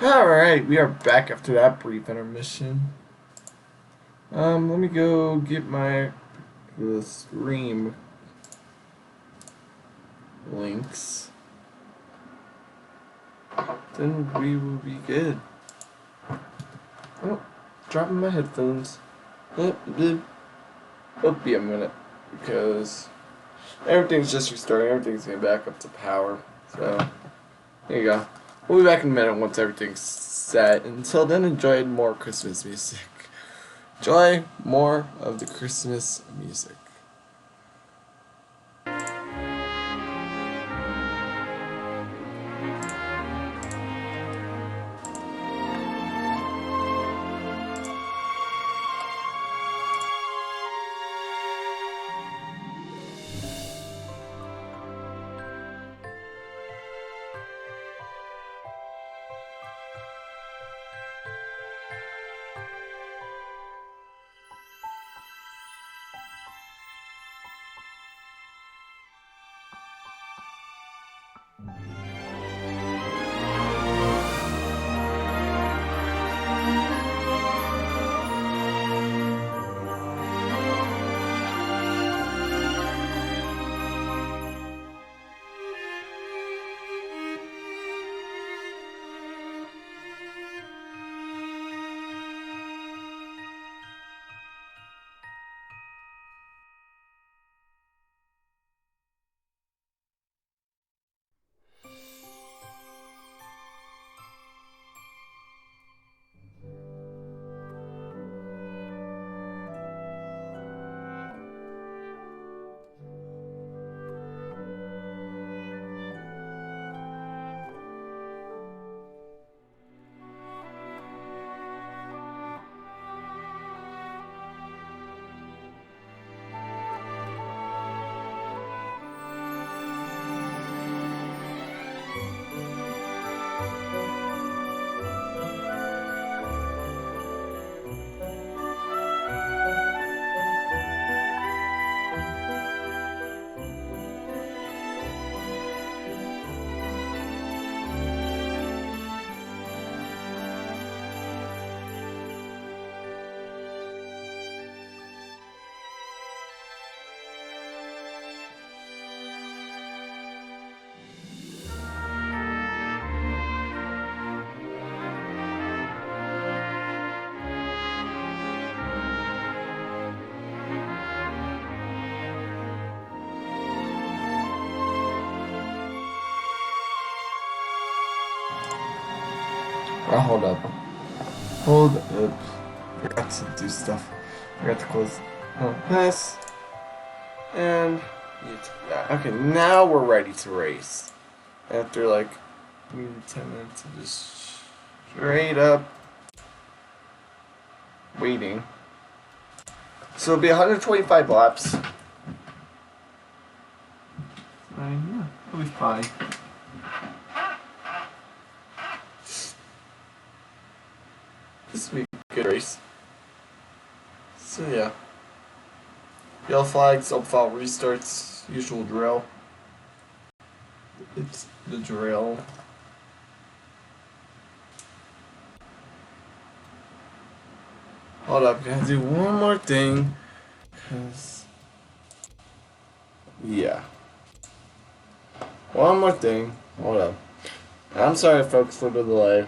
Alright, we are back after that brief intermission. Let me go get my stream links. Then we will be good. Oh, dropping my headphones. Oh, be a minute. Because everything's just restarting. Everything's getting back up to power. So, there you go. We'll be back in a minute once everything's set. Until then, enjoy more Christmas music. Enjoy more of the Christmas music. Oh, hold up. Hold up. Forgot to do stuff. Forgot to close this. And okay, now we're ready to race. After like maybe 10 minutes of just straight up waiting. So it'll be 125 laps. Yeah, it'll be fine. This will be a good race. So yeah. Yellow flags, up fall restarts, usual drill. It's the drill. Hold up, gotta do one more thing. Cause yeah. One more thing. Hold up. I'm sorry folks for the delay.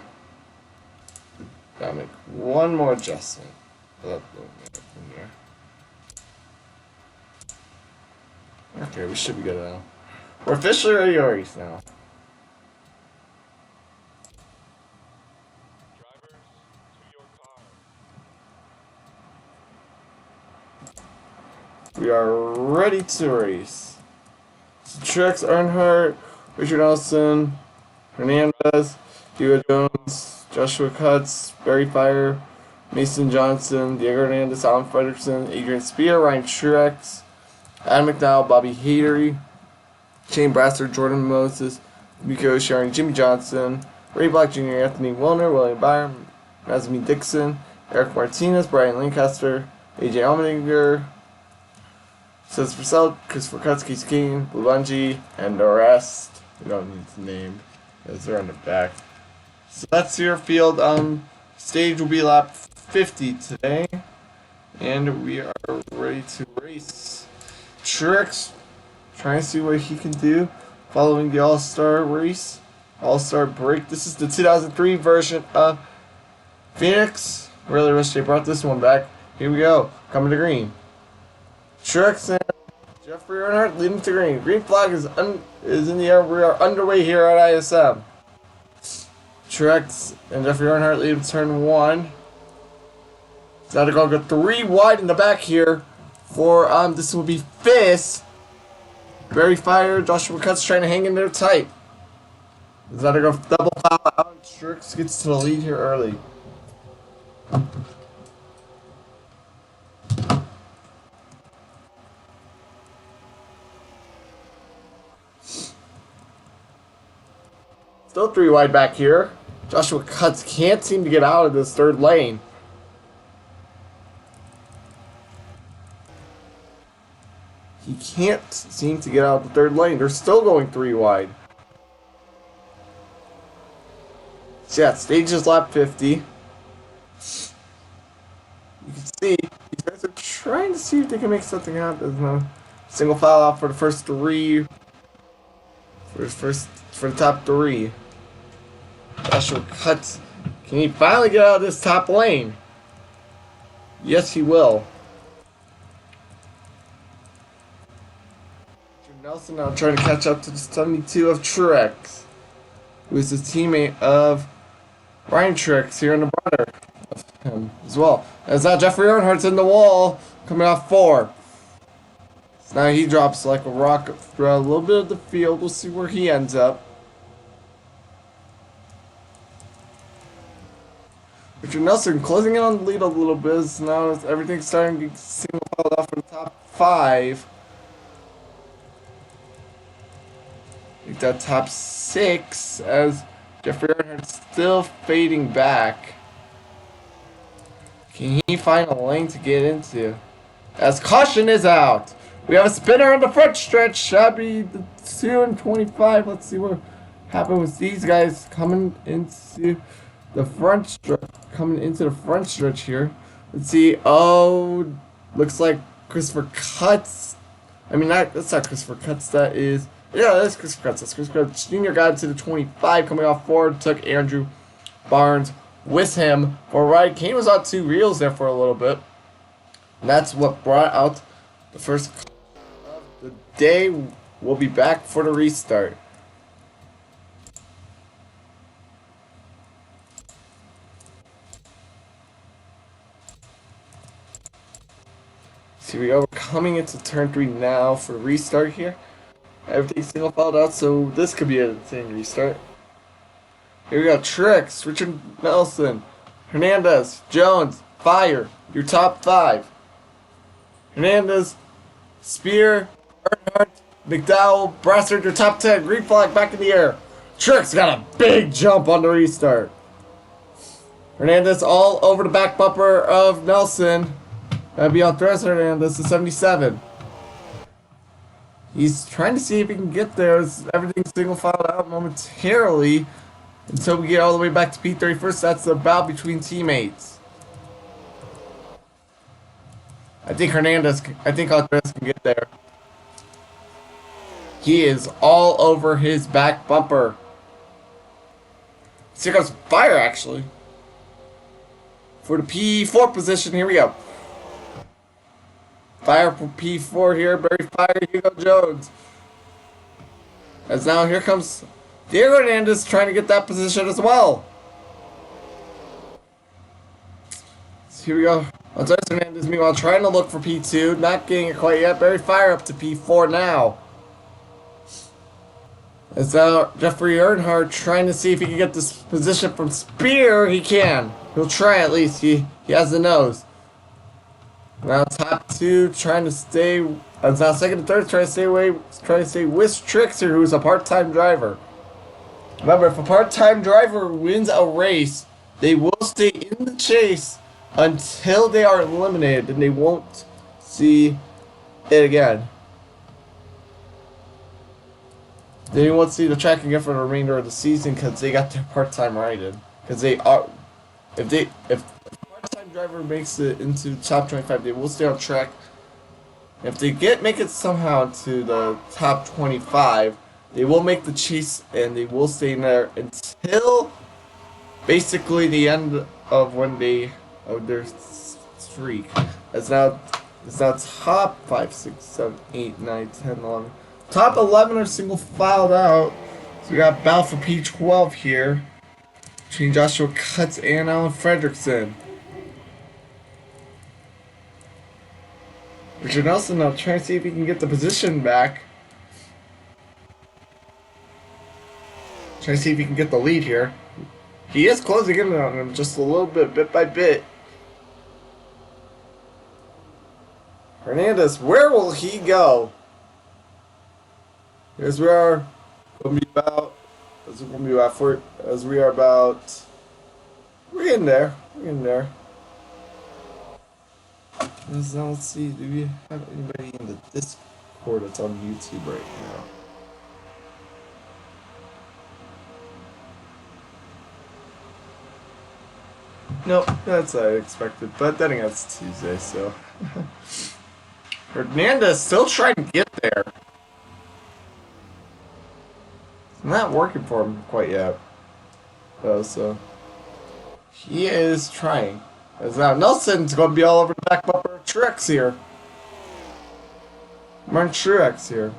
Gotta make one more adjustment. Okay, we should be good now. We're officially ready to race now. We are ready to race. So Trex Earnhardt, Richard Nelson, Hernandez, Diego Jones, Joshua Cutts, Barry Fire, Mason Johnson, Diego Hernandez, Alan Fredrickson, Adrian Spear, Ryan Truex, Adam McDowell, Bobby Hatery, Shane Brasser, Jordan Moses, Miko Sharon, Jimmy Johnson, Ray Black Jr., Anthony Wilner, William Byron, Nazmi Dixon, Eric Martinez, Brian Lancaster, AJ Allmendinger, Says Purcell, Christopher Kutsky, Skeen, Blubanji, and the rest. We don't need to name, because they're on the back. So that's your field. Stage will be lap 50 today, and we are ready to race. Tricks, trying to see what he can do following the All-Star race, All-Star break. This is the 2003 version of Phoenix. Really wish they brought this one back. Here we go, coming to green. Tricks and Jeffrey Earnhardt leading to green. Green flag is in the air. We are underway here at ISM. Truex and Jeffrey Earnhardt lead turn 1. Now they're going to go 3 wide in the back here for, this will be fifth. Barry Fire, Joshua Cutts trying to hang in there tight. Now they're going to double foul out. Truex gets to the lead here early. Still 3 wide back here. Joshua Cutts can't seem to get out of this third lane. He can't seem to get out of the third lane. They're still going 3 wide. So yeah, stage is lap 50. You can see these guys are trying to see if they can make something happen. There's no single foul out for the first 3. For the top 3. Joshua Cutts. Can he finally get out of this top lane? Yes, he will. Nelson now trying to catch up to the 72 of Truex, who is a teammate of Ryan Truex here in the brother of him as well. As now Jeffrey Earnhardt's in the wall, coming off 4. So now he drops like a rock throughout a little bit of the field. We'll see where he ends up. Richard Nelson closing in on the lead a little bit. So now everything's starting to get single filed off for the top 5. Like that top 6 as Jeffrey Earnhardt's still fading back. Can he find a lane to get into? As caution is out. We have a spinner on the front stretch. That'll be the 2 and 25. Let's see what happened with these guys coming into the front stretch. Here. Let's see. Oh, looks like Christopher Cutts. I mean, that's not Christopher Cutts. That is. Yeah, that's Christopher Cutts. That's Christopher Cutts. Jr. got to the 25 coming off forward. Took Andrew Barnes with him for a ride. Kane was on 2 reels there for a little bit. And that's what brought out the first of the day. We'll be back for the restart. So here we go. We're coming into turn 3 now for the restart here. Everything's single filed out, so this could be an insane restart. Here we go. Truex, Richard Nelson, Hernandez, Jones, Fire, your top 5. Hernandez, Spear, Earnhardt, McDowell, Brassard, your top 10. Green flag back in the air. Truex got a big jump on the restart. Hernandez all over the back bumper of Nelson. That'd be on Thres Hernandez, the 77. He's trying to see if he can get there. Everything's single filed out momentarily until we get all the way back to P31st. That's the bout between teammates. I think Andres can get there. He is all over his back bumper. So here goes Fire, actually. For the P4 position, here we go. Fire for P4 here, Barry Fire, Hugo Jones. As now here comes Diego Hernandez trying to get that position as well. So here we go. Andres Hernandez meanwhile trying to look for P2, not getting it quite yet. Barry Fire up to P4 now. As now Jeffrey Earnhardt trying to see if he can get this position from Spear. He can. He'll try at least. He has the nose. Now top 2 trying to stay. Now second and third trying to stay with Trixer, who's a part-time driver. Remember, if a part-time driver wins a race, they will stay in the chase until they are eliminated, and they won't see it again. They won't see the track again for the remainder of the season because they got their part-time righted. Because they are, if a part-time driver makes it into top 25, they will stay on track. If they make it somehow to the top 25, they will make the chase and they will stay in there until basically the end of one day of their streak. It's now top 5, 6, 7, 8, 9, 10, 11. Top 11 are single filed out. So we got battle for P12 here between Joshua Cutts and Alan Fredrickson. Richard Nelson now trying to see if he can get the position back. Trying to see if he can get the lead here. He is closing in on him just a little bit by bit. Hernandez, where will he go? As we are about, we're getting there. Let's see, do we have anybody in the Discord that's on YouTube right now? Nope, that's what I expected, but then again, it's Tuesday, so. Hernandez still trying to get there. It's not working for him quite yet. So he is trying. As now Nelson's going to be all over the back bumper of Truex here. Martin Truex here.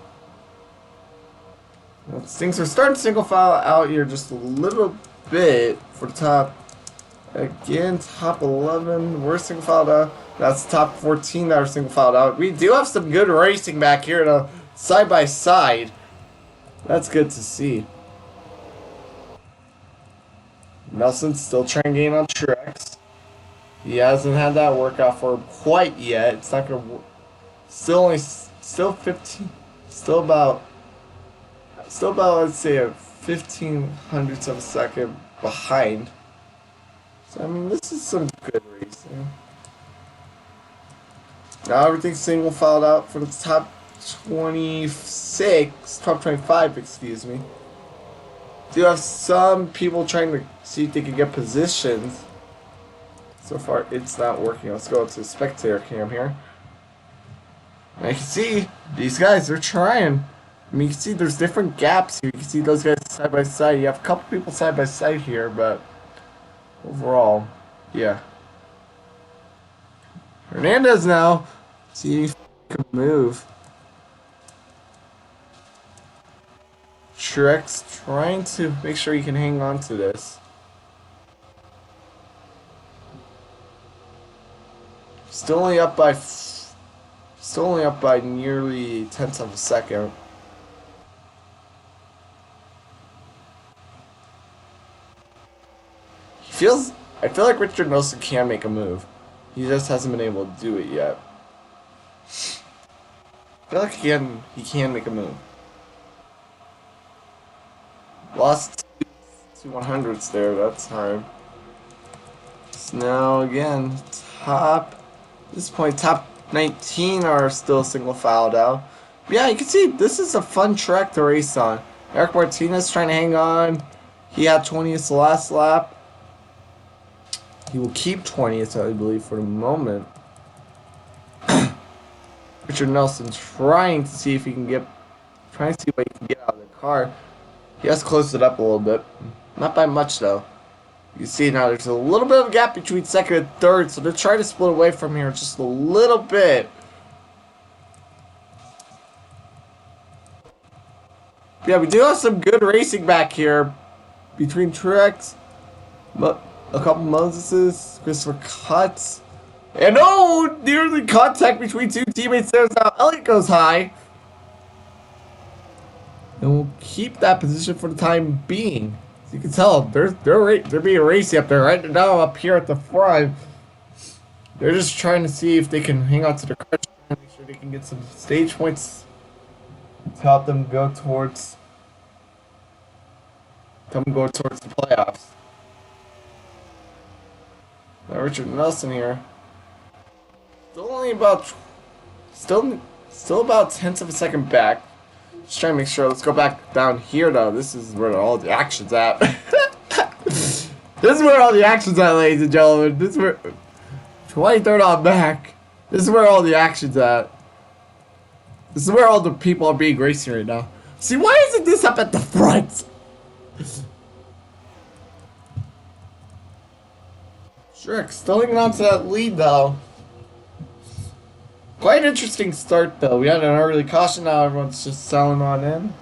Now, things are starting to single file out here just a little bit for the top. Again, top 11. We're single filed out. That's the top 14 that are single filed out. We do have some good racing back here to side by side. That's good to see. Nelson's still trying to gain on Truex. He hasn't had that work out for him quite yet. It's not gonna work. Still 15. Still about I'd say a 1500ths of a second behind. So I mean, this is some good racing. Now everything's single filed out for the top 25, excuse me. Do have some people trying to see if they can get positions. So far, it's not working. Let's go to spectator cam here. And you can see these guys, they're trying. I mean, you can see there's different gaps here. You can see those guys side by side. You have a couple people side by side here, but overall, yeah. Hernandez now. See if he can move. Truex trying to make sure he can hang on to this. Still only up by nearly tenths of a second. I feel like Richard Nelson can make a move. He just hasn't been able to do it yet. I feel like he can make a move. Lost 2/100ths there that time. So now again, at this point, top 19 are still single filed out. But yeah, you can see this is a fun track to race on. Eric Martinez trying to hang on. He had 20th the last lap. He will keep 20th, I believe, for the moment. Richard Nelson trying to see what he can get out of the car. He has closed it up a little bit. Not by much, though. You see now there's a little bit of a gap between second and third, so they're trying to split away from here just a little bit. Yeah, we do have some good racing back here between Truex, a couple Moseses, Christopher Cutts, and nearly contact between two teammates there. Now Elliott goes high. And we'll keep that position for the time being. As you can tell, they're being racy up there right now up here at the front. They're just trying to see if they can hang on to their car, trying to make sure they can get some stage points to help them go towards the playoffs. Now Richard Nelson here. Still about tenths of a second back. Just trying to make sure. Let's go back down here, though. This is where all the action's at. This is where all the action's at, ladies and gentlemen. This is where 23rd on back. This is where all the action's at. This is where all the people are being racing right now. See, why isn't this up at the front? Shrek still hanging on to that lead, though. Quite an interesting start, though. We had an early caution, now everyone's just selling on in.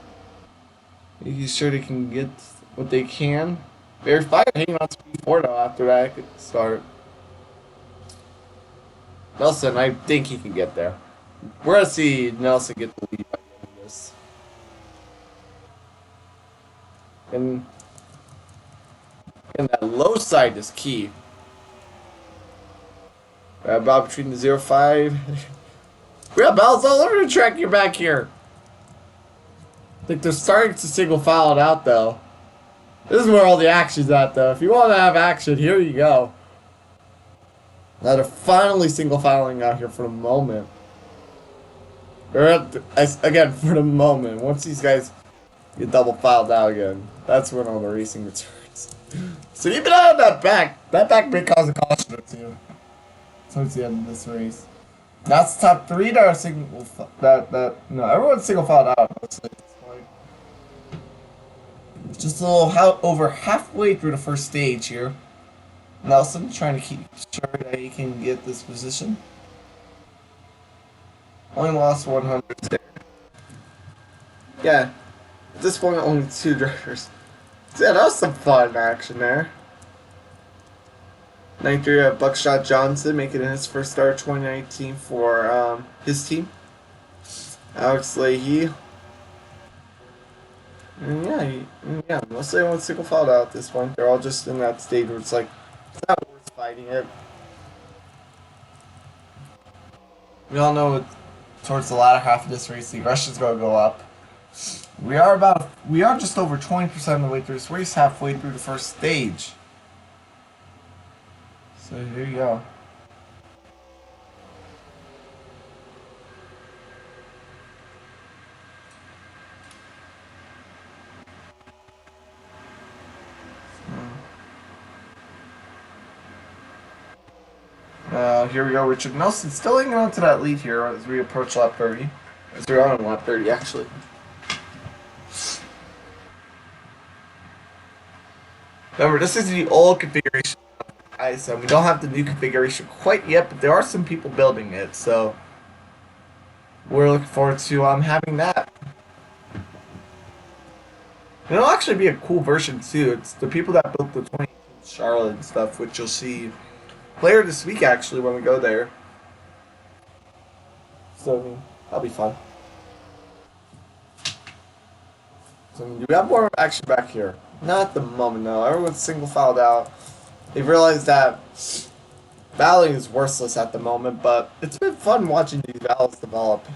Making sure they can get what they can. Very Fire hanging on to P4, though, after that good start. Nelson, I think he can get there. We're going to see Nelson get the lead by the end of this. And that low side is key. About between the 0-5. We got battles all over the track. You're back here. I think they're starting to single file it out, though. This is where all the action's at, though. If you want to have action, here you go. Now they're finally single filing out here for the moment. Again, for the moment. Once these guys get double filed out again, that's when all the racing returns. So even out of that back may cause a caution or two towards the end of this race. That's the top three that are single. No, everyone's single filed out mostly at this point. Just a little over halfway through the first stage here. Nelson trying to keep sure that he can get this position. Only lost 100 there. Yeah, at this point only 2 drivers. Yeah, that was some fun action there. 93 Buckshot Johnson making his first start 2019 for his team. Alex Leahy. And yeah, mostly everyone's single filed out at this point. They're all just in that stage where it's like, it's not worth fighting it. We all know towards the latter half of this race, the aggression's going to go up. We are just over 20% of the way through this race, halfway through the first stage. So here you go. Here we go. Richard Nelson still hanging on to that lead here as we approach lap 30. As we're on lap 30, actually. Remember, this is the old configuration of ISM. We don't have the new configuration quite yet, but there are some people building it, so we're looking forward to having that. It'll actually be a cool version too. It's the people that built the 2018 Charlotte and stuff, which you'll see later this week actually when we go there. So I mean, that'll be fun. So do we have more action back here? Not at the moment, no. Everyone's single filed out. They've realized that battling is worthless at the moment, but it's been fun watching these battles develop.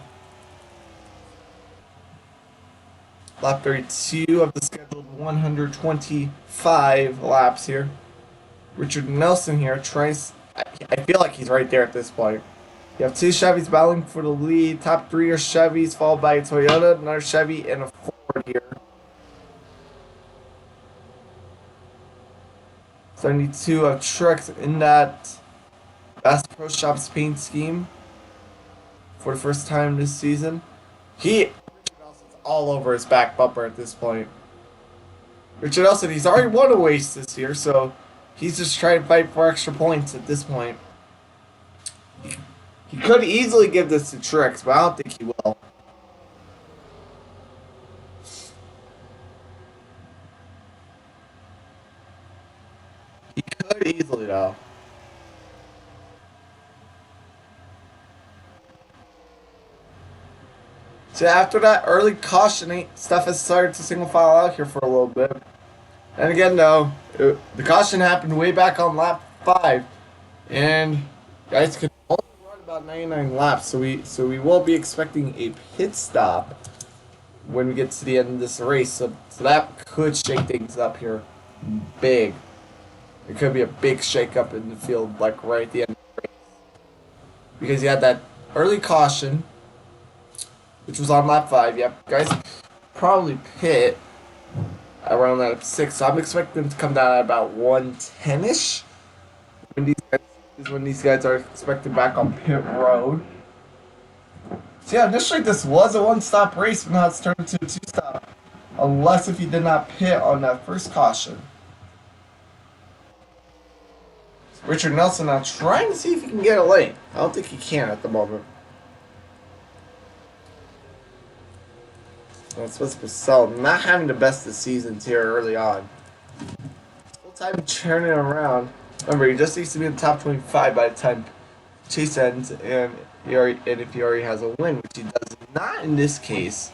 Lap 32 of the scheduled 125 laps here. Richard Nelson here tries. I feel like he's right there at this point. You have 2 Chevys battling for the lead. Top 3 are Chevys, followed by a Toyota, another Chevy, and a Ford here. 72 of trucks in that Bass Pro Shops paint scheme for the first time this season. Richard Nelson's all over his back bumper at this point. Richard Nelson, he's already won a race this year, so he's just trying to fight for extra points at this point. He could easily give this to Trix, but I don't think he will. He could easily, though. So after that early caution, stuff has started to single file out here for a little bit. And again, though, the caution happened way back on lap 5, and guys can only run about 99 laps. So we will be expecting a pit stop when we get to the end of this race. So that could shake things up here, big. It could be a big shakeup in the field, like right at the end of the race, because you had that early caution, which was on lap 5. Yep, guys. probably pit around that 6. So I'm expecting them to come down at about 110-ish. When these guys, is when these guys are expected back on pit road. So yeah, initially this was a one-stop race, but now it's turned into a two-stop. Unless if he did not pit on that first caution. Richard Nelson now trying to see if he can get a lane. I don't think he can at the moment. That's what's Purcell not having the best of seasons here early on. Full time turning around. Remember, he just needs to be in the top 25 by the time chase ends, and if he already has a win, which he does not in this case,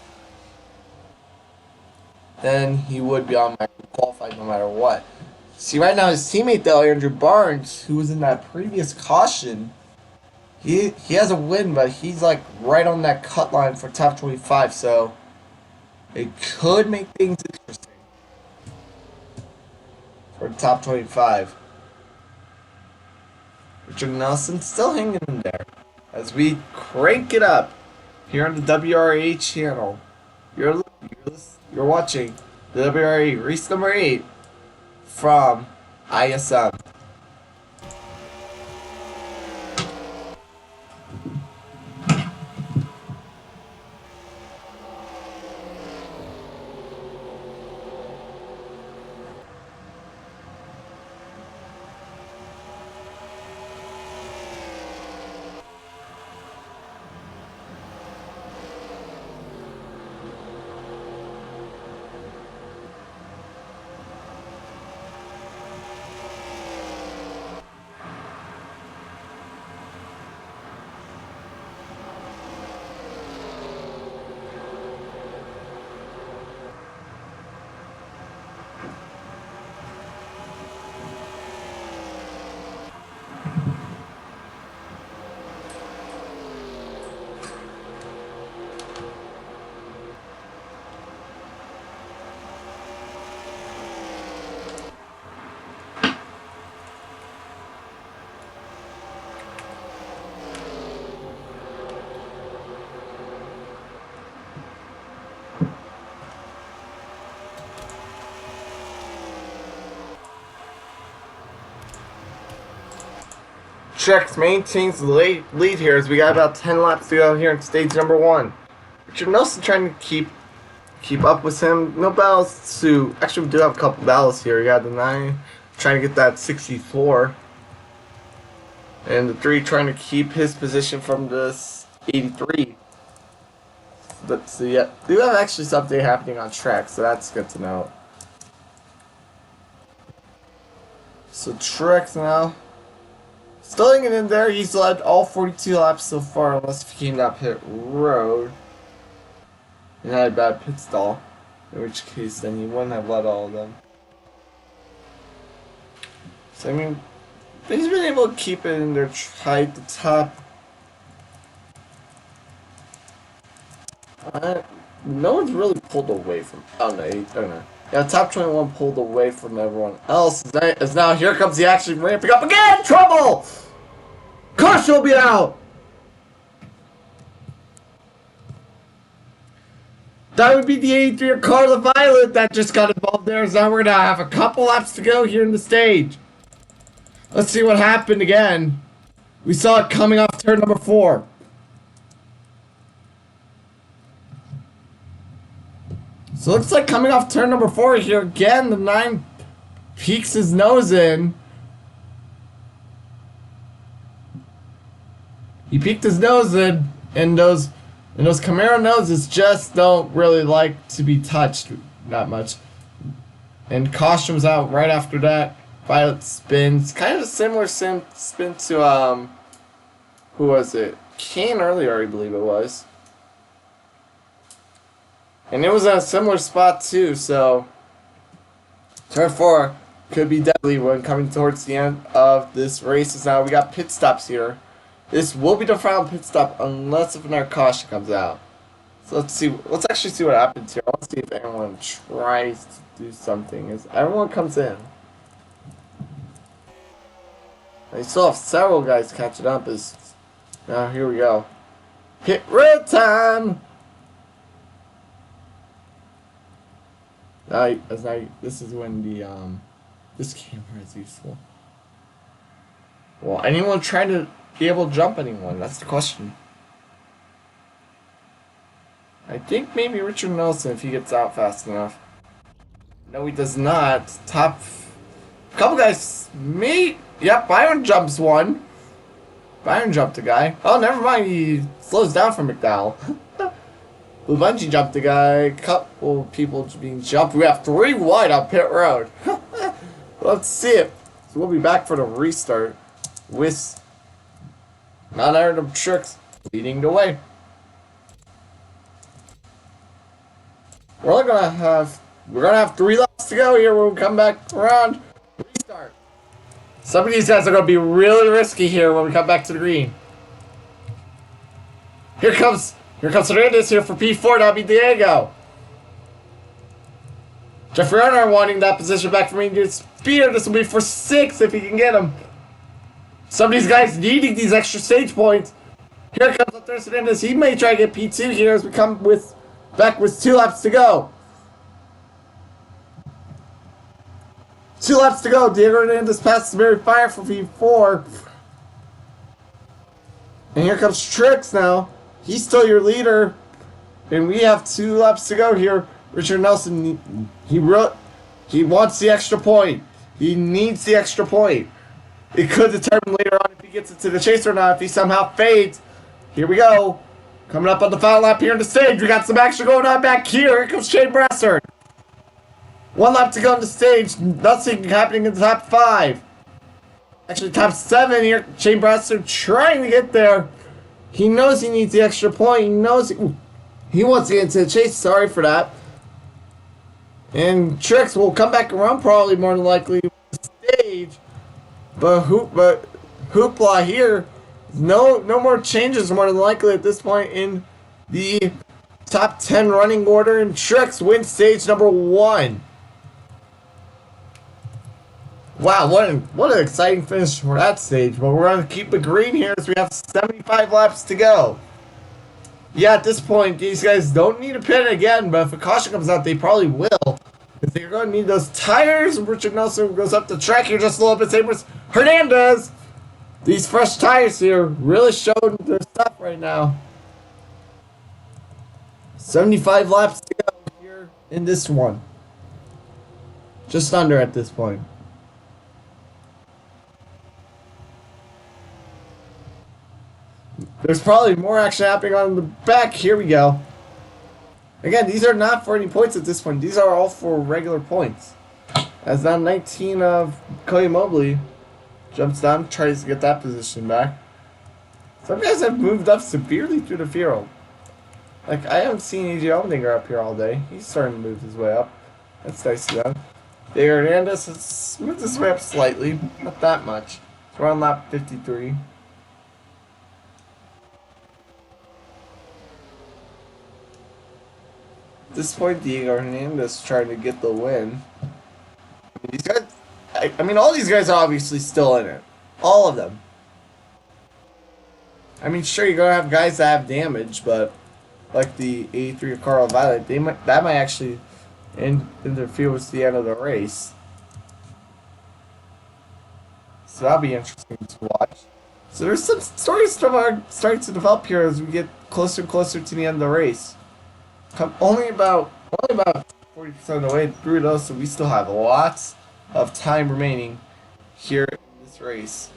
then he would be automatically qualified no matter what. See, right now his teammate though, Andrew Barnes, who was in that previous caution, he has a win, but he's like right on that cut line for top 25, so it could make things interesting for top 25. Richard Nelson still hanging in there as we crank it up here on the WRA channel. You're watching the WRA race number 8 from ISM. Truex maintains the lead here as we got about 10 laps to go here in stage number 1. Richard Nelson trying to keep up with him. No battles to... Actually, we do have a couple battles here. We got the 9 trying to get that 64. And the 3 trying to keep his position from this 83. But so yeah, we do have actually something happening on track, so that's good to know. So Truex now still hanging in there. He's led all 42 laps so far, unless he came down pit road and had a bad pit stall, in which case then he wouldn't have led all of them. So I mean, he's been able to keep it in there tight at the top. No one's really pulled away from. Oh no. Yeah, top 21 pulled away from everyone else. As now here comes the action ramping up again. Trouble! Caution will be out. That would be the 83 Carla Violet that just got involved there. So now we're gonna have a couple laps to go here in the stage. Let's see what happened again. We saw it coming off turn number 4. So it looks like coming off turn number 4 here again, the 9 peeks his nose in. He peeked his nose in, and those Camaro noses just don't really like to be touched that much. And caution was out right after that. Violet spins, kind of a similar spin to who was it? Kane earlier, I believe it was. And it was in a similar spot too, so turn 4 could be deadly when coming towards the end of this race. As now we got pit stops here. This will be the final pit stop unless if another caution comes out. So let's see. Let's actually see what happens here. Let's see if anyone tries to do something. As everyone comes in, and you still have several guys catching up. As now here we go. Pit road time. This is when this camera is useful. Well, anyone trying to be able to jump anyone? That's the question. I think maybe Richard Nelson if he gets out fast enough. No, he does not. Top. A couple guys. Me. Yep, Byron jumps one. Byron jumped a guy. Oh, never mind. He slows down for McDowell. Blue Bungee jumped a guy. Couple people being jumped. We have 3 wide on pit road. Let's see it. So we'll be back for the restart with non-item tricks leading the way. We're gonna have 3 laps to go here when we come back around. Restart. Some of these guys are gonna be really risky here when we come back to the green. Here comes Hernandez here for P4. That'll be Diego. Jeffrey Earnhardt wanting that position back from Indian Spear. This will be for 6 if he can get him. Some of these guys needing these extra stage points. Here comes Andres Hernandez. He may try to get P2 here as we come back with 2 laps to go. 2 laps to go. Diego Hernandez passes Barry Fire for V4. And here comes Trix now. He's still your leader. And we have 2 laps to go here. Richard Nelson, he wants the extra point. He needs the extra point. It could determine later on if he gets into the chase or not, if he somehow fades. Here we go. Coming up on the final lap here on the stage. We got some action going on back here. Here comes Shane Brassard. 1 lap to go on the stage. Nothing happening in the top 5. Actually, top 7 here. Shane Brassard trying to get there. He knows he needs the extra point. He knows he wants to get into the chase. Sorry for that. And Trix will come back around probably more than likely on the stage. But Hoopla here. No more changes more than likely at this point in the top 10 running order. And Trix wins stage number 1. Wow, what an exciting finish for that stage. But we're going to keep it green here as we have 75 laps to go. Yeah, at this point, these guys don't need to pit again, but if a caution comes out, they probably will. Because they're going to need those tires. Richard Nelson goes up the track here just a little bit. Same with Hernandez. These fresh tires here really showing their stuff right now. 75 laps to go here in this one. Just under at this point. There's probably more action happening on the back. Here we go. Again, these are not for any points at this point. These are all for regular points. As now 19 of Cody Mobley jumps down, tries to get that position back. Some guys have moved up severely through the field. Like, I haven't seen AJ Allmendinger up here all day. He's starting to move his way up. That's nice to know. Diego Hernandez has moved his way up slightly. Not that much. So we're on lap 53. At this point, Diego Hernandez trying to get the win. These guys, I mean, all these guys are obviously still in it. All of them. I mean, sure, you're gonna have guys that have damage, but like the 83 of Carl Violet, that might actually interfere with the end of the race. So that'll be interesting to watch. So there's some stories starting to develop here as we get closer and closer to the end of the race. Only about 40% of the way through those, so we still have lots of time remaining here in this race.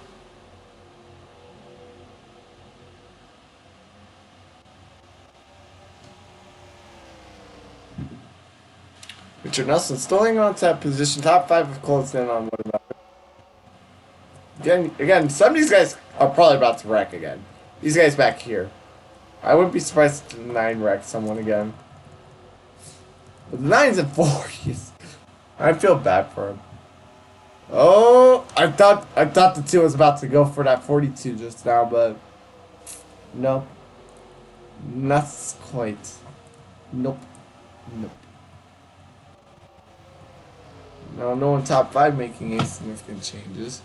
Richard Nelson still hanging on to that position. Top 5 have closed in on one another. Again, some of these guys are probably about to wreck again. These guys back here. I wouldn't be surprised if the 9 wrecked someone again. But the 9's and 4s. I feel bad for him. Oh, I thought the 2 was about to go for that 42 just now, but nope. Not quite. Nope. No one top 5 making any significant changes.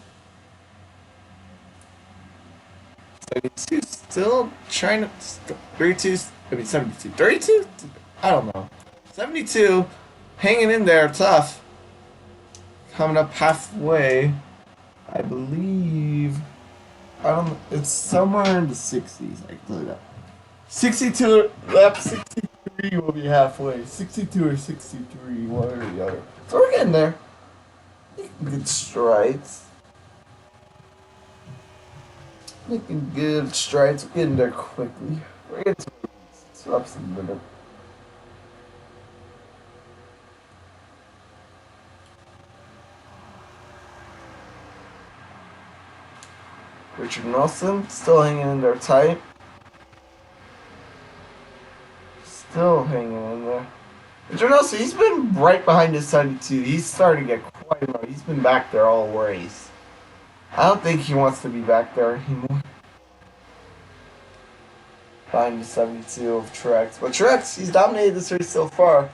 72 still trying to 32. I mean 72. 32? I don't know. 72 hanging in there tough. Coming up halfway, I believe. I don't. It's somewhere in the 60s. I can tell you that. 62 left, 63 will be halfway. 62 or 63, one or the other. So we're getting there. Making good strides. Making good strides. We're getting there quickly. We're getting some reps in a minute. Richard Nelson still hanging in there tight. Still hanging in there. Richard Nelson, he's been right behind his 72. He's starting to get quite low. He's been back there all race. I don't think he wants to be back there anymore. Behind the 72 of Truex. But Truex, he's dominated this race so far.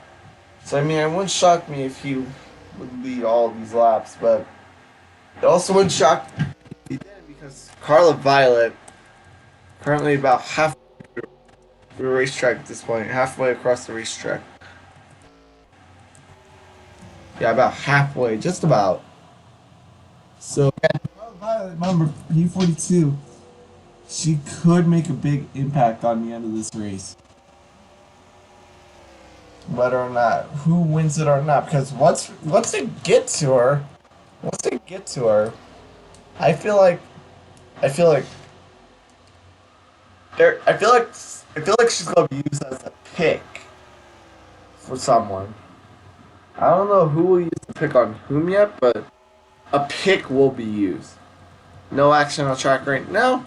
So, I mean, it wouldn't shock me if he would lead all these laps. But it also wouldn't shock me if he did, because Carla Violet, currently about halfway through the racetrack at this point. Halfway across the racetrack. Yeah, about halfway. Just about. So, yeah, Carla Violet, remember, P42. She could make a big impact on the end of this race. Whether or not, who wins it or not. Because once they get to her, I feel like, I feel like, I feel like she's gonna be used as a pick for someone. I don't know who will use the pick on whom yet, but a pick will be used. No action on track right now.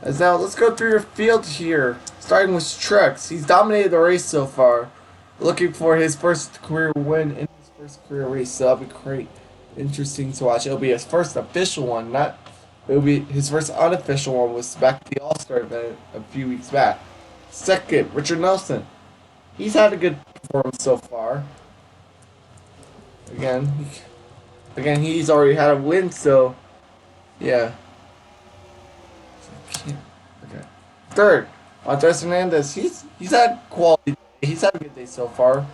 As now, let's go through your field here. Starting with Truex. He's dominated the race so far. Looking for his first career win in his first career race. So that'll be great. Interesting to watch. It'll be his first official one. It'll be his first unofficial one was back at the All-Star event a few weeks back. Second, Richard Nelson. He's had a good performance so far. Again, he's already had a win, so yeah. Okay. Third, Andres Hernandez. He's had quality. He's had a good day so far.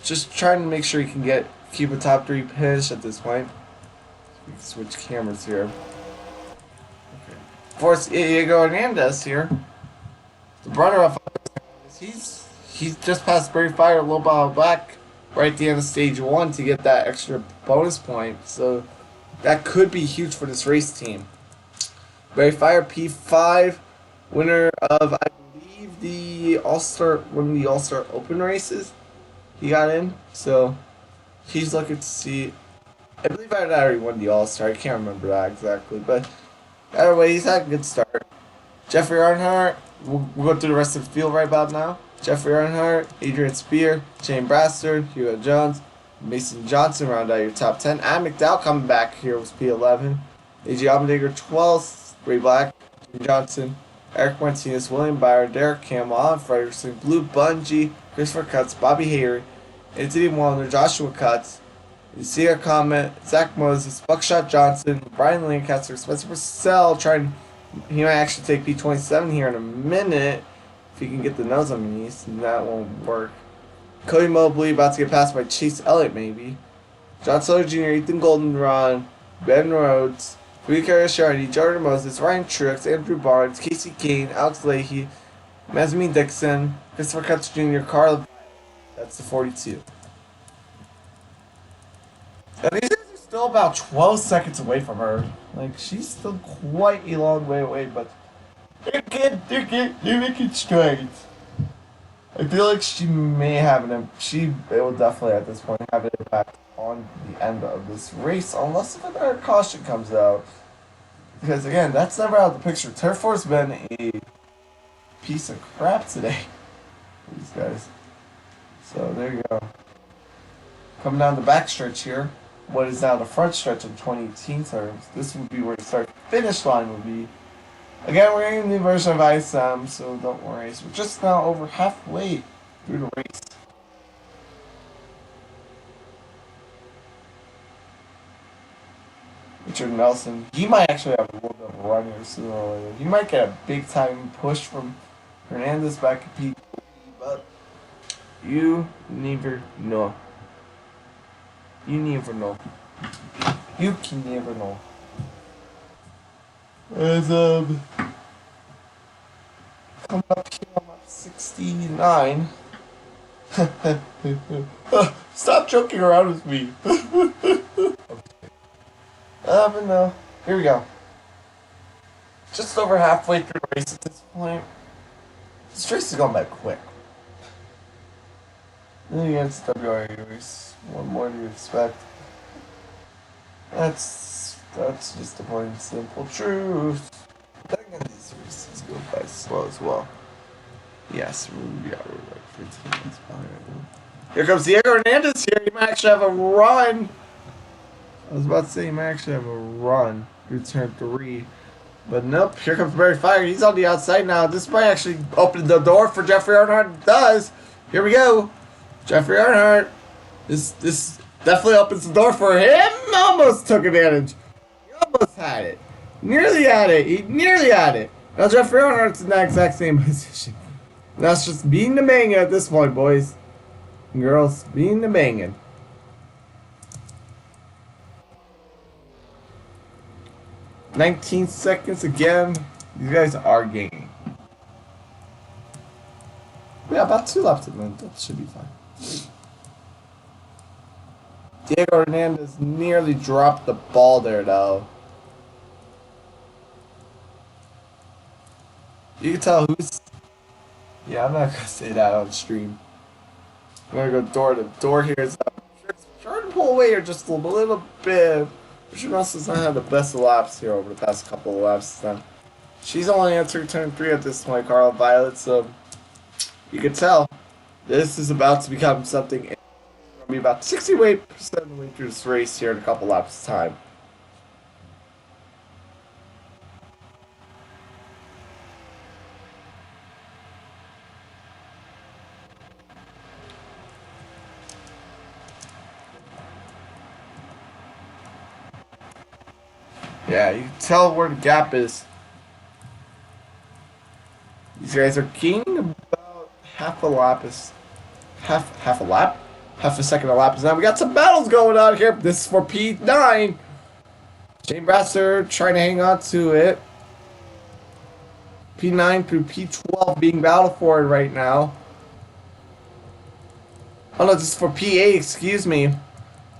Just trying to make sure he can keep a top 3 finish at this point. We can switch cameras here. Okay. Fourth, Diego Hernandez here. The runner-up. He's just passed Barry Fire a little while back, right at the end of stage 1 to get that extra bonus point. So that could be huge for this race team. Barry Fire P5, winner of, I believe, one of the All-Star Open races. He got in, so he's looking to see. I believe I already won the All-Star. I can't remember that exactly, but either way, he's had a good start. Jeffrey Earnhardt, we'll go through the rest of the field right about now. Jeffrey Earnhardt, Adrian Spear, Shane Brastard, Hugo Jones, Mason Johnson round out your top 10. Adam McDowell coming back here was P11. A.J. Allmendinger 12th, Ray Black, Jim Johnson, Eric Martinez, William Byron, Derek Campbell, Alan Frederiksen, Blue Bungie, Christopher Cutts, Bobby Hayter, Anthony Wallner, Joshua Cutts, Lucia Comet, Zach Moses, Buckshot Johnson, Brian Lancaster, Spencer Purcell he might actually take P27 here in a minute if he can get the nose on me, and that won't work. Cody Mobley about to get passed by Chase Elliott maybe. John Soder Jr., Ethan Goldenrod, Ben Rhodes, Ricardo Shardy, Jordan Moses, Ryan Truex, Andrew Barnes, Casey Kane, Alex Leahy, Mazmin Dixon, Christopher Cutts Jr., Carl. That's the 42. And these guys are still about 12 seconds away from her. Like, she's still quite a long way away, but they're making strides. I feel like she may have it will definitely at this point have an impact on the end of this race, unless if another caution comes out. Because again, that's never out of the picture. Turf War's been a piece of crap today for these guys. So there you go. Coming down the back stretch here, what is now the front stretch of 2018 terms. This would be where the start finish line would be. Again, we're in the new version of ISM, so don't worry. So we're just now over halfway through the race. Richard Nelson, he might actually have a little bit of a run here sooner or later. He might get a big time push from Hernandez back at P3, but you never know. You never know. You can never know. As coming up here, I'm at 69. Stop joking around with me. But no. Here we go. Just over halfway through the race at this point. This race is going by quick. Then against WRA race. What more do you expect? That's just the plain simple truth. Then again, these races go by slow as well. Yes, we're like 15 minutes behind right now. Here comes Diego Hernandez here. He might actually have a run. I was about to say he might actually have a run through turn 3. But nope, here comes Barry Fire. He's on the outside now. This might actually open the door for Jeffrey Earnhardt. It does. Here we go. Jeffrey Earnhardt. This definitely opens the door for him. Almost took advantage. He almost had it. Nearly had it. He nearly had it. Now Jeffrey Earnhardt's in that exact same position. That's just being the banging at this point, boys and girls. Being the banging. "19 seconds again." These guys are gaining. Yeah, about 2 left in them. That should be fine. Diego Hernandez nearly dropped the ball there, though. You can tell who's... Yeah, I'm not gonna say that on stream. I'm gonna go door to door here. So trying to pull away here just a little bit. Richard Nelson's not had the best laps here over the past couple of laps. Then she's only entered turn 3 at this point, Carla Violet. So you can tell this is about to become something. It's gonna be about 68% of the way through this race here in a couple laps' time. Yeah, you can tell where the gap is. These guys are gaining about half a lap. Half a lap? Half a second a lap is now. We got some battles going on here. This is for P9. Shane Brasser trying to hang on to it. P9 through P12 being battled for it right now. Oh no, this is for P8, excuse me.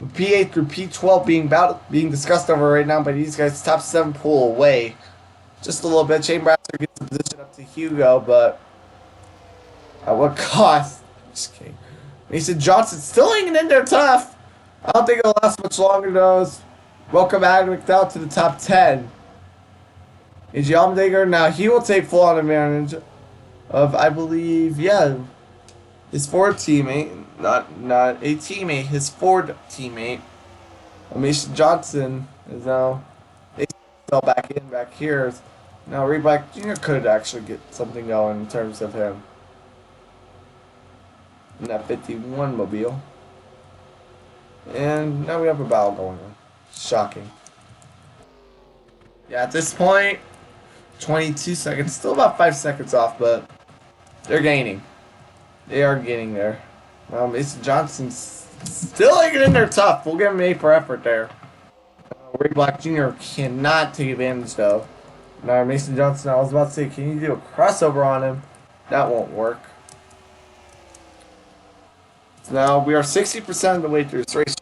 P8 through P12 being discussed over right now by these guys. Top 7 pull away. Just a little bit. Shane Brasser gets the position up to Hugo, but at what cost? Just kidding. Mason Johnson still hanging in there tough. I don't think it'll last much longer, though. Welcome Adam McDowell to the top 10. AJ Allmendinger, now he will take full on advantage of, I believe, yeah, his Ford teammate. Not a teammate, his Ford teammate. Mason Johnson is now, they fell back here. Now Ray Black Jr. could actually get something going in terms of him. In that 51 mobile. And now we have a battle going on. Shocking. Yeah, at this point, 22 seconds. Still about 5 seconds off, but they're gaining. They are getting there. Mason Johnson's still hanging in there tough. We'll give him A for effort there. Ray Black Jr. cannot take advantage, though. Now, Mason Johnson, I was about to say, can you do a crossover on him? That won't work. So now, we are 60% of the way through this race.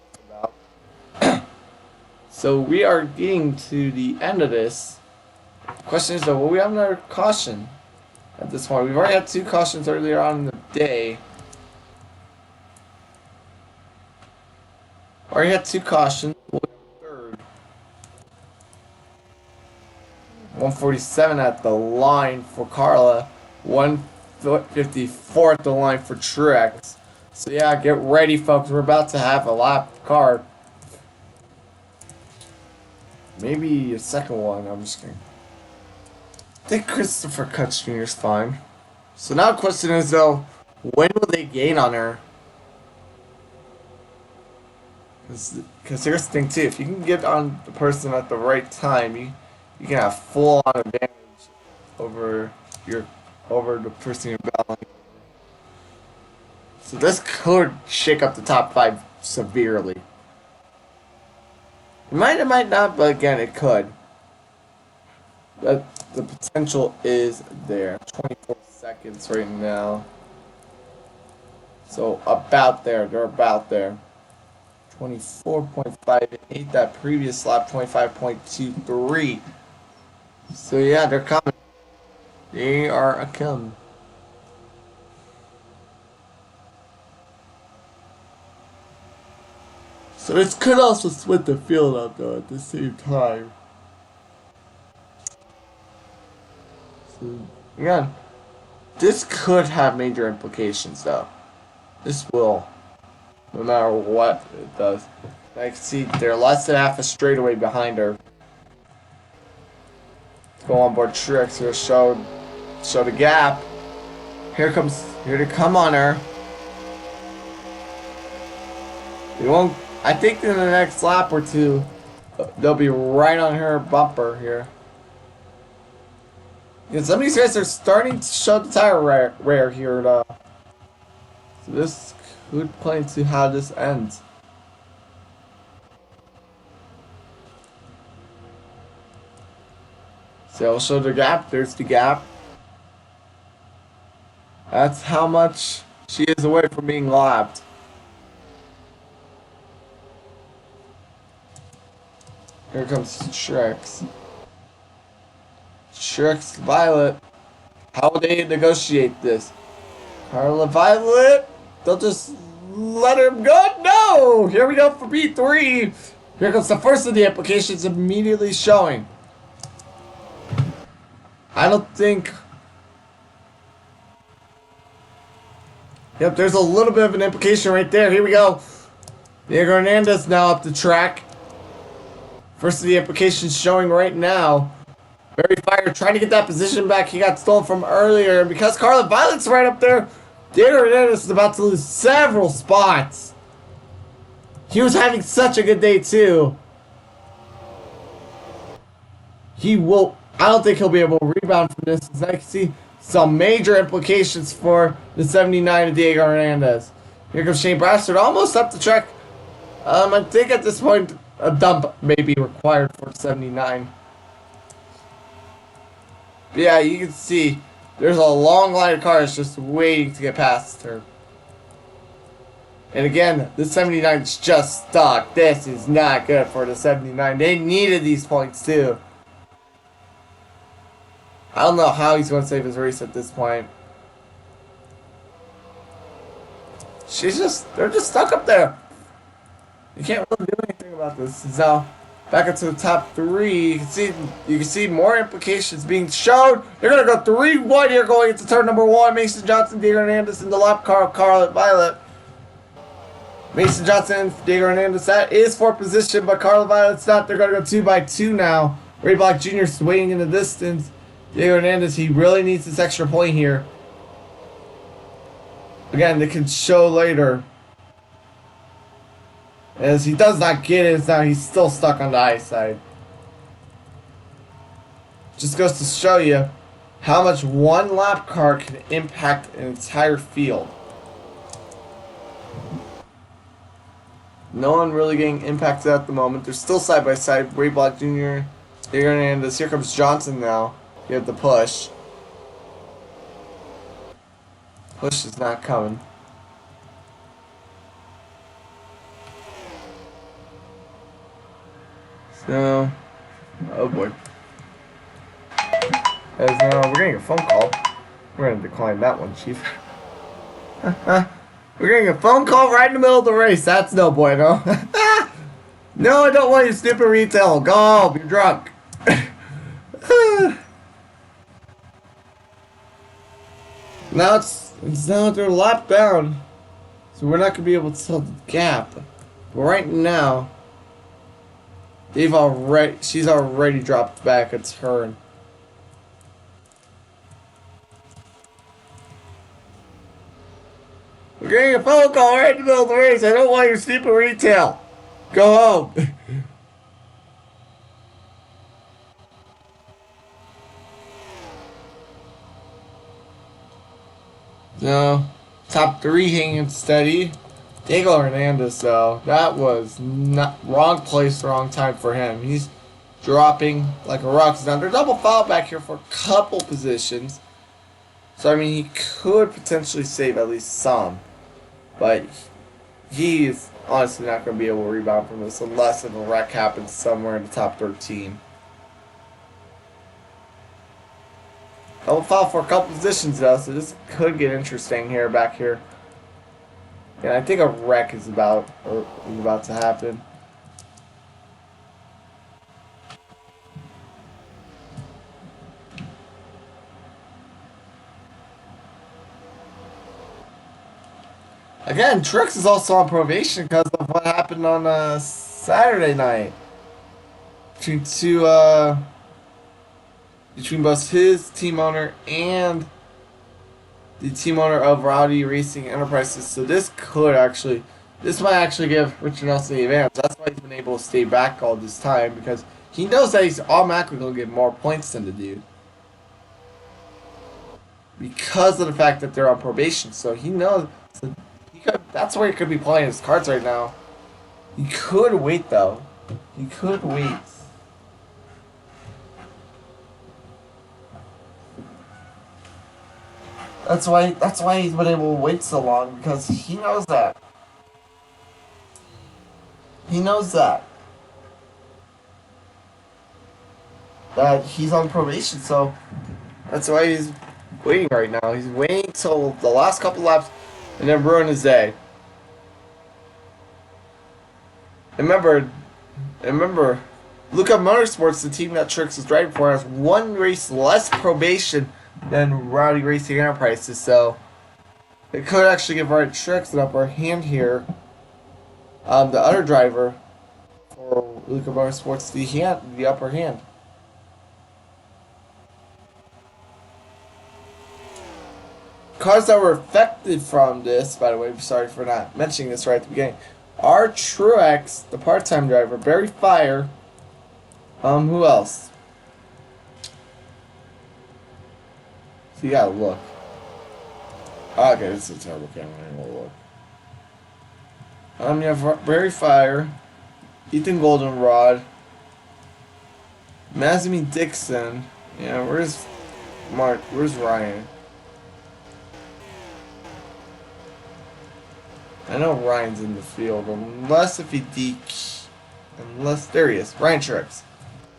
So, we are getting to the end of this. Question is, though, will we have another caution at this point? We've already had 2 cautions earlier on in the day. Already had 2 cautions. We'll have a third. 147 at the line for Carla. 154 at the line for Truex. So yeah, get ready, folks. We're about to have a lap car. Maybe a second one. I'm just kidding. I think Christopher Cutts Jr. is fine. So now the question is, though, when will they gain on her? Because here's the thing too, if you can get on the person at the right time, you can have full on advantage over the person you're battling. So this could shake up the top 5 severely. It might not, but again, it could. But the potential is there. 24 seconds right now. So about there. They're about there. 24.58. That previous lap, 25.23. So yeah, they're coming. They are a come. So this could also split the field up though at the same time. So again, this could have major implications though. This will, no matter what it does. I can see they're less than half a straightaway behind her. Let's go on board tricks here, show the gap. Here to come on her. They won't. I think in the next lap or two, they'll be right on her bumper here. Yeah, some of these guys are starting to show the tire wear here. So this could play into how this ends. So I'll show the gap. There's the gap. That's how much she is away from being lapped. Here comes Shreks. Shreks Violet. How will they negotiate this? Carla Violet? They'll just let him go? No! Here we go for P3. Here comes the first of the applications immediately showing. I don't think... Yep, there's a little bit of an implication right there. Here we go. Diego Hernandez now up the track. First of the applications showing right now. Barry Fire trying to get that position back he got stolen from earlier. And because Carla Violet's right up there, Diego Hernandez is about to lose several spots. He was having such a good day too. He will... I don't think he'll be able to rebound from this. As I can see some major implications for the 79 of Diego Hernandez. Here comes Shane Bastard almost up the track. I think at this point a dump may be required for 79. But yeah, you can see there's a long line of cars just waiting to get past her. And again, the 79 is just stuck. This is not good for the 79. They needed these points too. I don't know how he's going to save his race at this point. They're just stuck up there. You can't really do anything about this. Now, back up to the top three. You can see more implications being shown. They're going to go 3-1 here going into turn number 1. Mason Johnson, Diego Hernandez in the lap car, Carla Violet. Mason Johnson, Diego Hernandez, that is for position, but Carla Violet's not. They're going to go 2x2 now. Ray Block Jr. swaying in the distance. Diego Hernandez, he really needs this extra point here. Again, they can show later. As he does not get it, now he's still stuck on the high side. Just goes to show you how much one lap car can impact an entire field. No one really getting impacted at the moment. They're still side by side. Ray Block Jr., Diego Hernandez. Here comes Johnson now. You have the push. Push is not coming. So, oh boy. As we're getting a phone call. We're gonna decline that one, Chief. We're getting a phone call right in the middle of the race. That's no bueno. No, I don't want you stupid retail. Go home. You're drunk. Now they're locked down, so we're not gonna be able to tell the gap. But right now, she's already dropped back a turn. We're getting a phone call right in the middle of the race. I don't want your stupid retail. Go home. No. Top three hanging steady. Diego Hernandez, though, that was not wrong place, wrong time for him. He's dropping like a rock. He's under double foul back here for a couple positions. So, I mean, he could potentially save at least some. But he's honestly not going to be able to rebound from this unless if a wreck happens somewhere in the top 13. Double foul for a couple positions, though, so this could get interesting here, back here. And I think a wreck is about to happen. Again, Trix is also on probation because of what happened on Saturday night between both his team owner and the team owner of Rowdy Racing Enterprises. So this might actually give Richard Nelson the advantage. That's why he's been able to stay back all this time, because he knows that he's automatically going to get more points than the dude. Because of the fact that they're on probation. So he knows, that's where he could be playing his cards right now. He could wait, though. He could wait. That's why he's been able to wait so long, because he knows that. He knows that he's on probation, so that's why he's waiting right now. He's waiting till the last couple laps and then ruin his day. And remember, Luca Motorsports, the team that Trix is driving for, has one race less probation than Rowdy Racing Enterprises, so it could actually give Rowdy Trix an upper hand here. The other driver for Luca Motorsports, the upper hand. Cars that were affected from this, by the way, I'm sorry for not mentioning this right at the beginning, are Truex, the part-time driver, Barry Fire, who else? So you gotta look. Okay, this is a terrible camera. I ain't gonna look. You have Barry Fire, Ethan Goldenrod, Mazamy Dixon. Yeah, where's Mark? Where's Ryan? I know Ryan's in the field, unless there he is, Ryan Truex.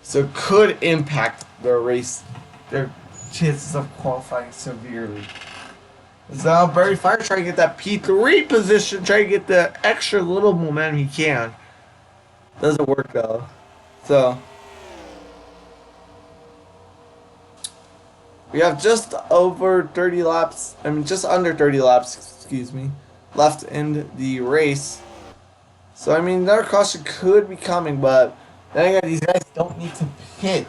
So could impact their race, their chances of qualifying severely. So now Barry Fire trying to get that P3 position, trying to get the extra little momentum he can. Doesn't work though. So we have just over 30 laps, just under 30 laps, excuse me, left in the race. So another caution could be coming, but then again, these guys don't need to pit.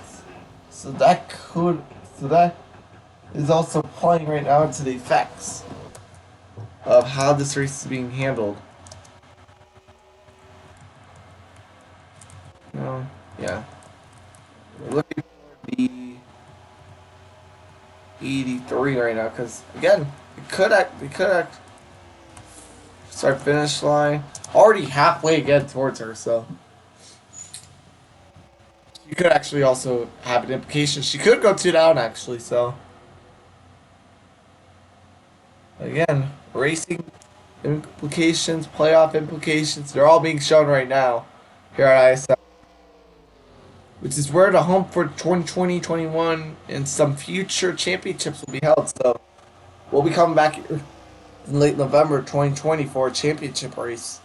So that is also playing right now into the effects of how this race is being handled. Yeah. We're looking for the 83 right now, because again, it could start finish line already halfway again towards her, so you could actually also have an implication. She could go 2 down actually, so again, racing implications, playoff implications, they're all being shown right now here at ISM, which is where the home for 2020, 21, and some future championships will be held. So we'll be coming back here in late November 2020 for a championship race.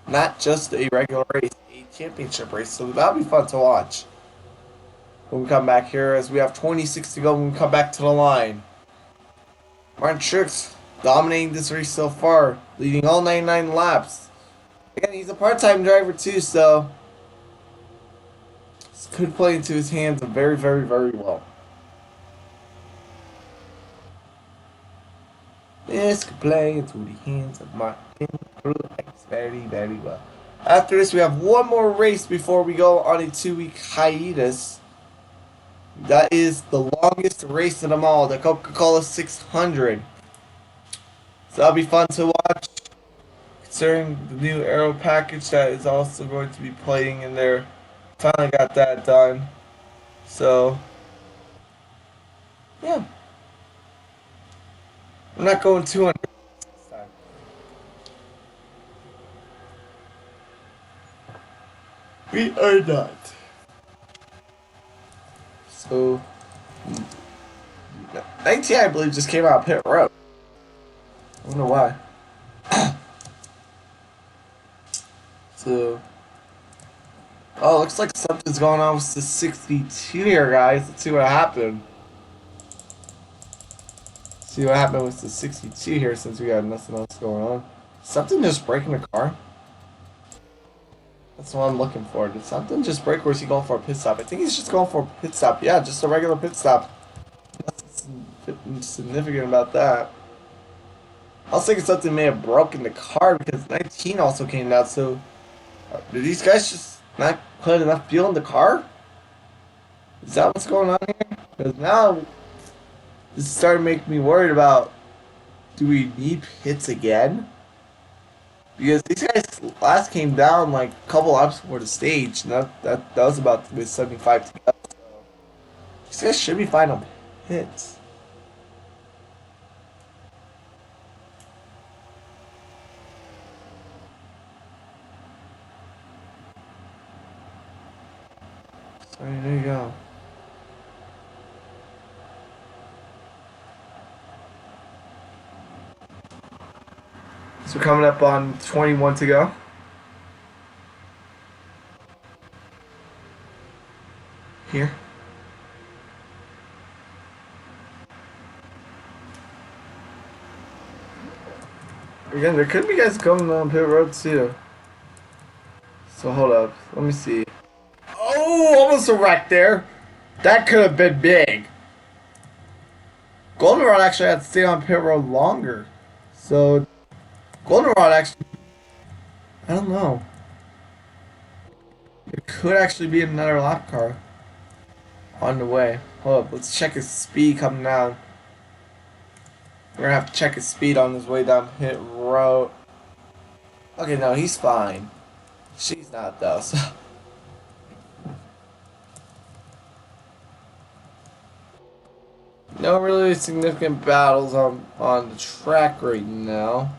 Not just a regular race, a championship race. So that'll be fun to watch when we come back here, as we have 26 to go when we come back to the line. Martin Truex dominating this race so far, leading all 99 laps. Again, he's a part-time driver too, so this could play into his hands very, very, very well. This could play into the hands of Martin Truex very, very well. After this, we have one more race before we go on a 2-week hiatus. That is the longest race of them all, the Coca-Cola 600. So that'll be fun to watch. considering the new Arrow package that is also going to be playing in there. Finally got that done. So, yeah. I'm not going 200 this time. We are not. So, 19, I believe, just came out pit road. I don't know why. So, oh, looks like something's going on with the 62 here, guys. Let's see what happened. See what happened with the 62 here since we got nothing else going on. Something just breaking the car? That's what I'm looking for. Did something just break or is he going for a pit stop? I think he's just going for a pit stop. Yeah, just a regular pit stop. Nothing significant about that. I was thinking something may have broken the car because 19 also came out, so did these guys just not put enough fuel in the car? Is that what's going on here? Because now this started making me worried about, do we need pits again? Because these guys last came down like a couple laps before the stage, and that was about with 75 to go. So these guys should be fine on pits. So there you go. So we're coming up on 21 to go. Here. Again, there could be guys coming on pit road too. So hold up. Let me see. Oh, almost a wreck there. That could have been big. Goldenrod actually had to stay on pit road longer. So Goldenrod actually, I don't know. It could actually be another lap car on the way. Hold up, let's check his speed coming down. We're gonna have to check his speed on his way down pit road. Okay, no, he's fine. She's not though. So. No really significant battles on the track right now.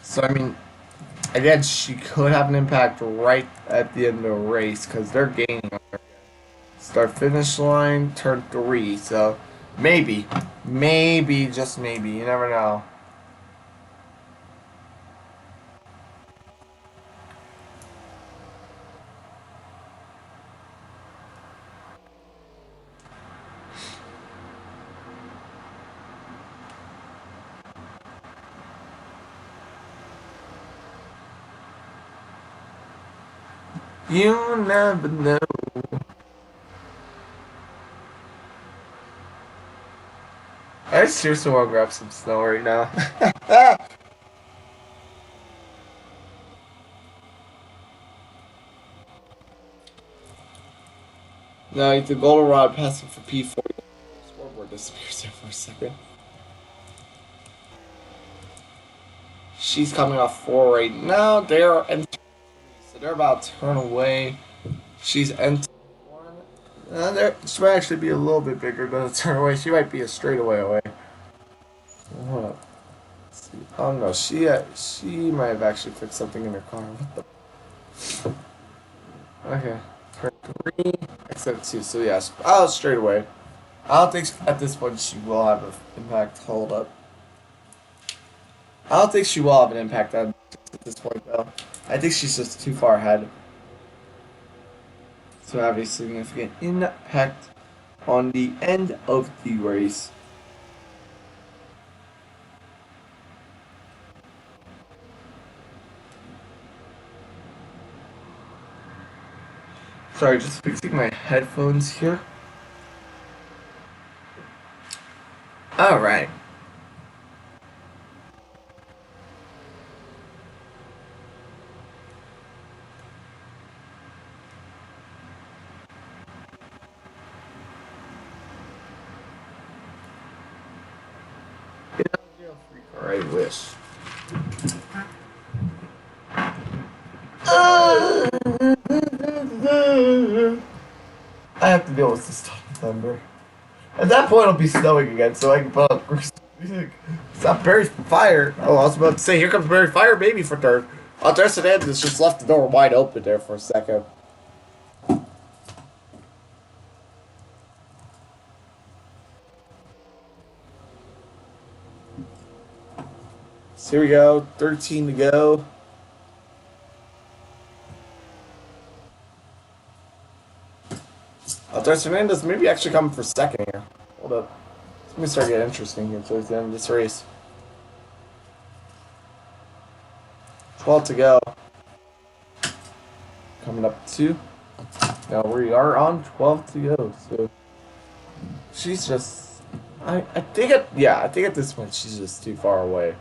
So I mean, again, she could have an impact right at the end of the race because they're gaining on her. Start finish line, turn 3. So maybe, just maybe. You never know. You never know. I seriously want to grab some snow right now. No, the goldenrod passing for P40. Scoreboard disappears there for a second. She's coming off 4 right now. They're entering, so they're about to turn away. She's entering 1. She might actually be a little bit bigger than a turn away. She might be a straightaway away. Hold up. Oh no, she might have actually fixed something in her car. What the? Okay. Turn 3, exit 2. So yes, straight away. I don't think at this point she will have an impact. Hold up. I don't think she will have an impact at this point though. I think she's just too far ahead to have a significant impact on the end of the race. Sorry, just fixing my headphones here. Alright. free car, I wish. I have to deal with this stuff in November. At that point, it'll be snowing again, so I can put up music. Stop Barry Fire. Oh, I was about to say, here comes Barry Fire, baby, for third. Andres Hernandez just left the door wide open there for a second. So here we go, 13 to go. Andres Hernandez maybe actually coming for second here. Hold up. It's going to start getting interesting here towards the end of this race. 12 to go. Coming up 2. Now we are on 12 to go. So she's just, I think at this point she's just too far away.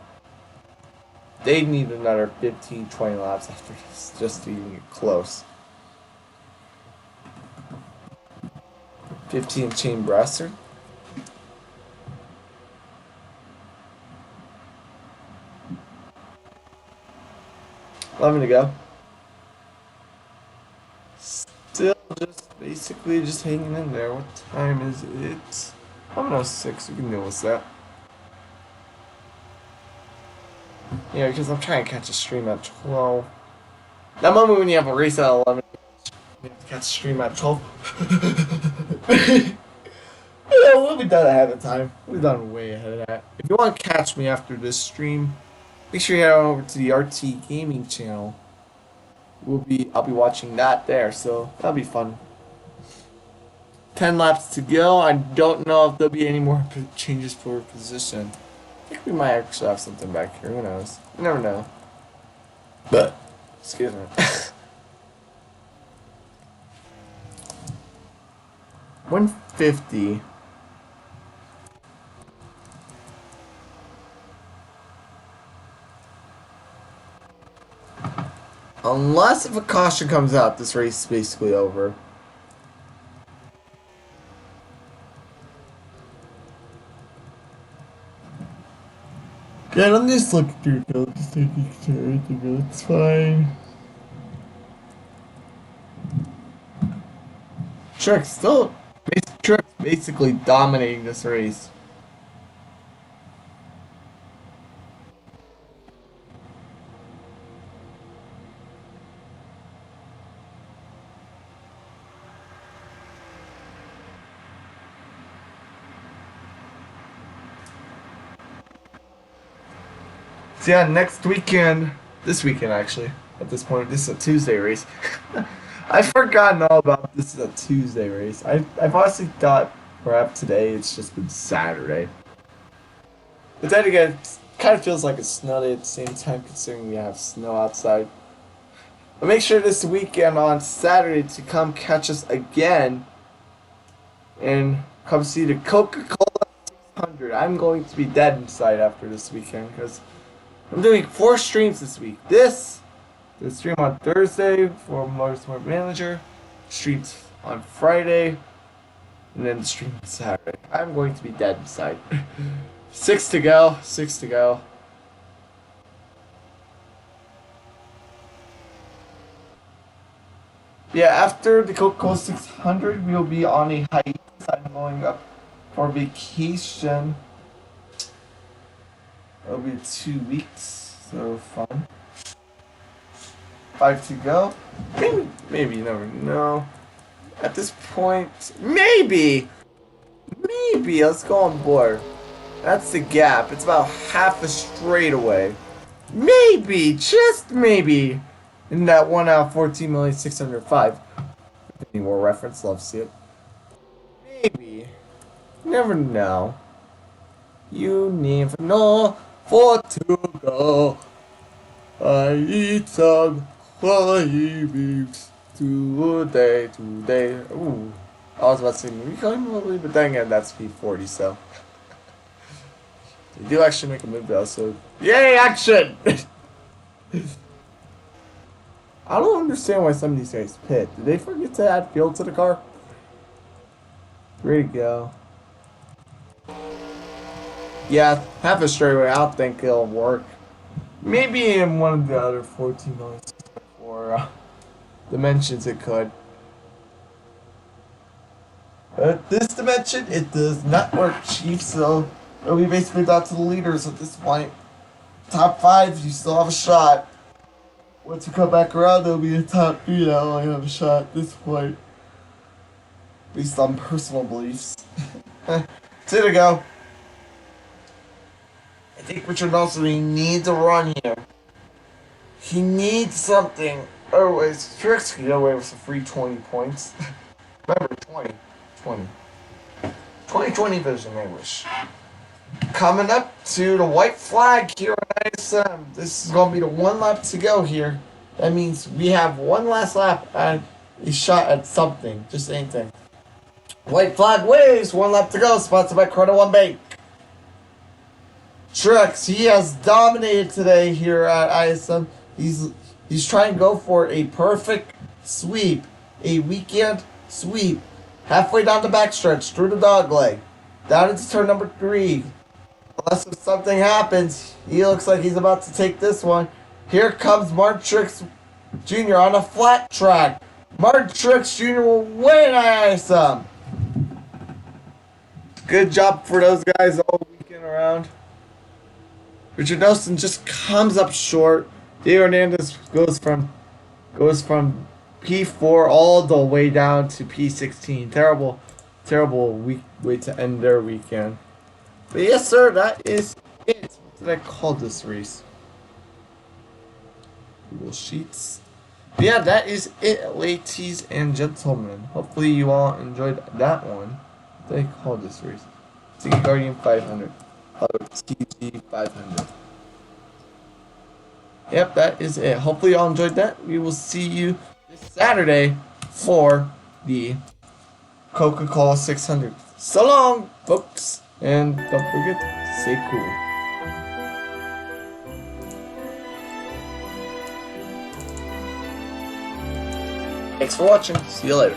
They need another 15, 20 laps after this just to even get close. 15 chain Brasser. $11 to go. Still just basically just hanging in there. What time is it? 11:06. We can deal with that. Yeah, because I'm trying to catch a stream at 12. That moment when you have a race at 11, you have to catch a stream at 12. Yeah, we'll be done ahead of time. We'll be done way ahead of that. If you want to catch me after this stream, make sure you head on over to the RT Gaming channel. I'll be watching that there, so that'll be fun. 10 laps to go. I don't know if there'll be any more changes for position. I think we might actually have something back here. Who knows? You never know. But, excuse me. 150. Unless if a caution comes out, this race is basically over. Yeah, I'm just looking through it, just making sure everything looks fine. Truex basically dominating this race. So yeah, this weekend actually, at this point, this is a Tuesday race. I've forgotten all about this is a Tuesday race. I've honestly thought perhaps today it's just been Saturday. But then again, it kind of feels like it's snow day at the same time considering we have snow outside. But make sure this weekend on Saturday to come catch us again and come see the Coca-Cola 600. I'm going to be dead inside after this weekend because I'm doing 4 streams this week. The stream on Thursday for Motorsport Manager, streams on Friday, and then the stream on Saturday. I'm going to be dead inside. 6 to go. 6 to go. Yeah, after the Coca-Cola 600, we'll be on a hiatus. I'm going up for vacation. It'll be 2 weeks, so fun. 5 to go. Maybe you never know. At this point, maybe. Let's go on board. That's the gap. It's about half a straightaway. Maybe, just maybe, in that 1 out of 14,605,000. Any more reference? Love to see it. Maybe. You never know. You never know. For to go. I eat some beefs today. Ooh. I was about to say movie calling, but then again, that's P40, so. They do actually make a movie though, so. Yay, action! I don't understand why some of these guys pit. Did they forget to add fuel to the car? Ready to go. Yeah, half a straightaway. I don't think it'll work. Maybe in one of the other 14 million or dimensions it could. But this dimension, it does not work, Chief. So it'll be basically down to the leaders at this point. Top 5, you still have a shot. Once you come back around, there'll be a top 3 that only have a shot at this point. Based on personal beliefs. 2 to go. I think Richard Nelson, he needs a run here. He needs something. Otherwise, Tricks can get away with some free 20 points. Remember, 20. 2020 vision, I wish. Coming up to the white flag here on ISM. This is going to be the 1 lap to go here. That means we have 1 last lap and a shot at something. Just anything. White flag waves. 1 lap to go. Sponsored by Credit One Bank. Trex, he has dominated today here at ISM. He's trying to go for a perfect sweep. A weekend sweep. Halfway down the backstretch, through the dog leg. Down into turn number 3. Unless if something happens, he looks like he's about to take this one. Here comes Martin Truex Jr. on a flat track. Martin Truex Jr. will win ISM. Good job for those guys all weekend around. Richard Nelson just comes up short. Diego Hernandez goes from P4 all the way down to P16. Terrible way to end their weekend. But yes, sir, that is it. What did I call this race? Google Sheets. But yeah, that is it, ladies and gentlemen. Hopefully you all enjoyed that one. What did I call this race? Tiki Guardian 500. TG 500. Yep, that is it. Hopefully y'all enjoyed that. We will see you this Saturday for the Coca-Cola 600. So long, folks. And don't forget, stay cool. Thanks for watching. See you later.